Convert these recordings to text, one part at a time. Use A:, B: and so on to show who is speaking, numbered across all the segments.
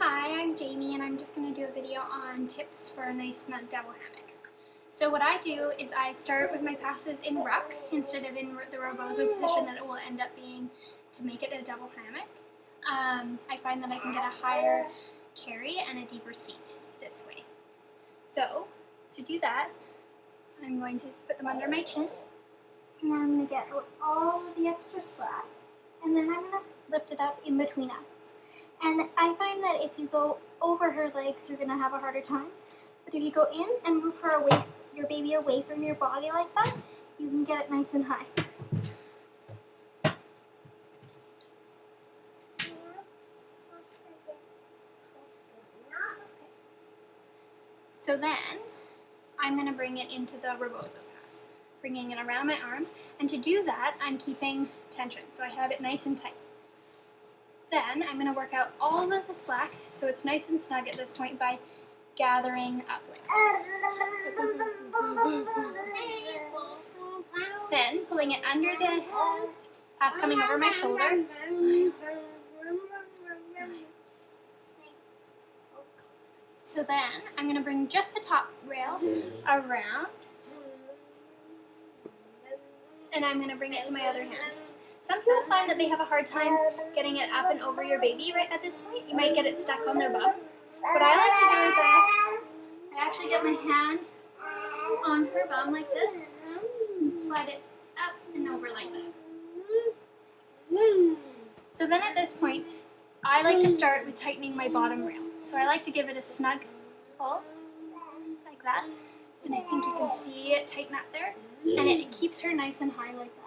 A: Hi, I'm Jamie and I'm just going to do a video on tips for a nice snug double hammock. So what I do is I start with my passes in ruck instead of in the rebozo position that it will end up being to make it a double hammock. I find that I can get a higher carry and a deeper seat this way. So to do that, I'm going to put them under my chin and then I'm going to get all of the extra slack and then I'm going to lift it up in between us. And I find that if you go over her legs, you're going to have a harder time. But if you go in and move her away, your baby away from your body like that, you can get it nice and high. So then, I'm going to bring it into the rebozo pass, bringing it around my arm. And to do that, I'm keeping tension, so I have it nice and tight. Then I'm going to work out all of the slack so it's nice and snug at this point by gathering up like this. Then pulling it under the pass coming over my shoulder. So then I'm going to bring just the top rail around and I'm going to bring it to my other hand. Some people find that they have a hard time getting it up and over your baby right at this point. You might get it stuck on their bum. What I like to do is I actually get my hand on her bum like this and slide it up and over like that. So then at this point, I like to start with tightening my bottom rail. So I like to give it a snug pull like that. And I think you can see it tighten up there. And it keeps her nice and high like that.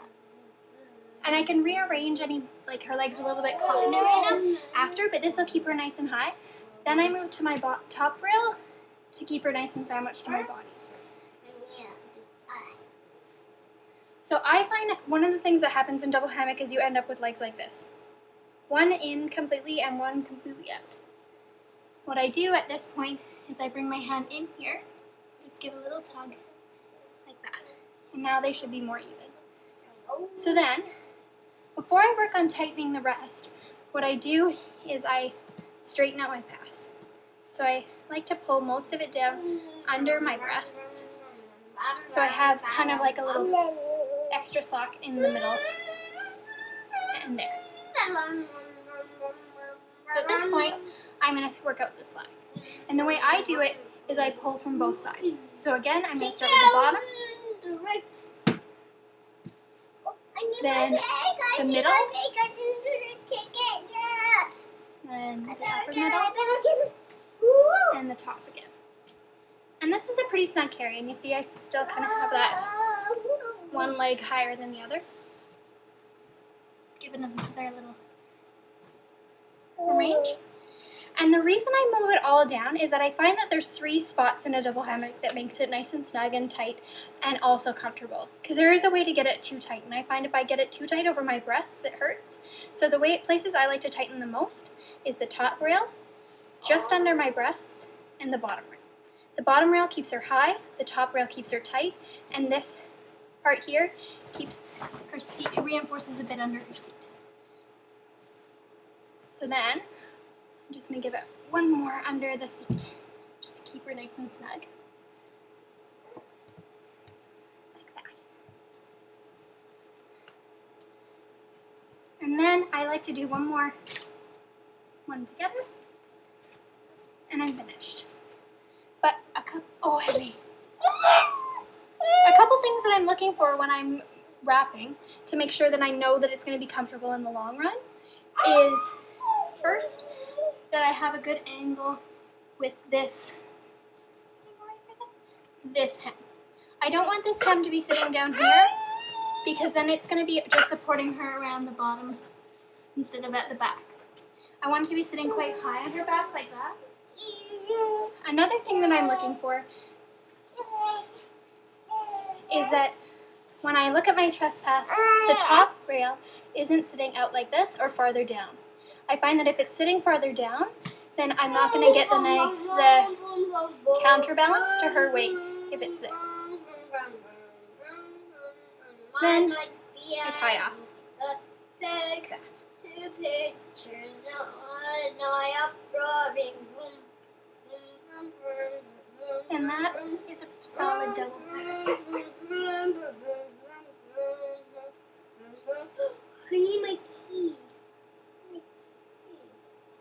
A: And I can rearrange any, like her legs a little bit caught in there right now after, but this will keep her nice and high. Then I move to my top rail to keep her nice and sandwiched to my body. So I find one of the things that happens in double hammock is you end up with legs like this. One in completely and one completely out. What I do at this point is I bring my hand in here, just give a little tug like that. And now they should be more even. So then, before I work on tightening the rest, what I do is I straighten out my pass. So I like to pull most of it down under my breasts. So I have kind of like a little extra slack in the middle and there. So at this point, I'm going to work out the slack. And the way I do it is I pull from both sides. So again, I'm going to start with the bottom. Then the middle, and the upper middle, and the top again. And this is a pretty snug carry, and you see I still kind of have that one leg higher than the other. Let's give it another little range. And the reason I move it all down is that I find that there's 3 spots in a double hammock that makes it nice and snug and tight and also comfortable. Because there is a way to get it too tight, and I find if I get it too tight over my breasts, it hurts. So the places I like to tighten the most is the top rail, just under my breasts, and the bottom rail. The bottom rail keeps her high, the top rail keeps her tight, and this part here keeps her seat, it reinforces a bit under her seat. So then, I'm just going to give it one more under the seat, just to keep her nice and snug. Like that. And then I like to do one more one together, and I'm finished. But a couple things that I'm looking for when I'm wrapping to make sure that I know that it's going to be comfortable in the long run is first, that I have a good angle with this hem. I don't want this hem to be sitting down here because then it's going to be just supporting her around the bottom instead of at the back. I want it to be sitting quite high on her back like that. Another thing that I'm looking for is that when I look at my chest pass, the top rail isn't sitting out like this or farther down. I find that if it's sitting farther down, then I'm not going to get the counterbalance to her weight if it's there. Then I tie off. Like that. And that is a solid double hammock. I need my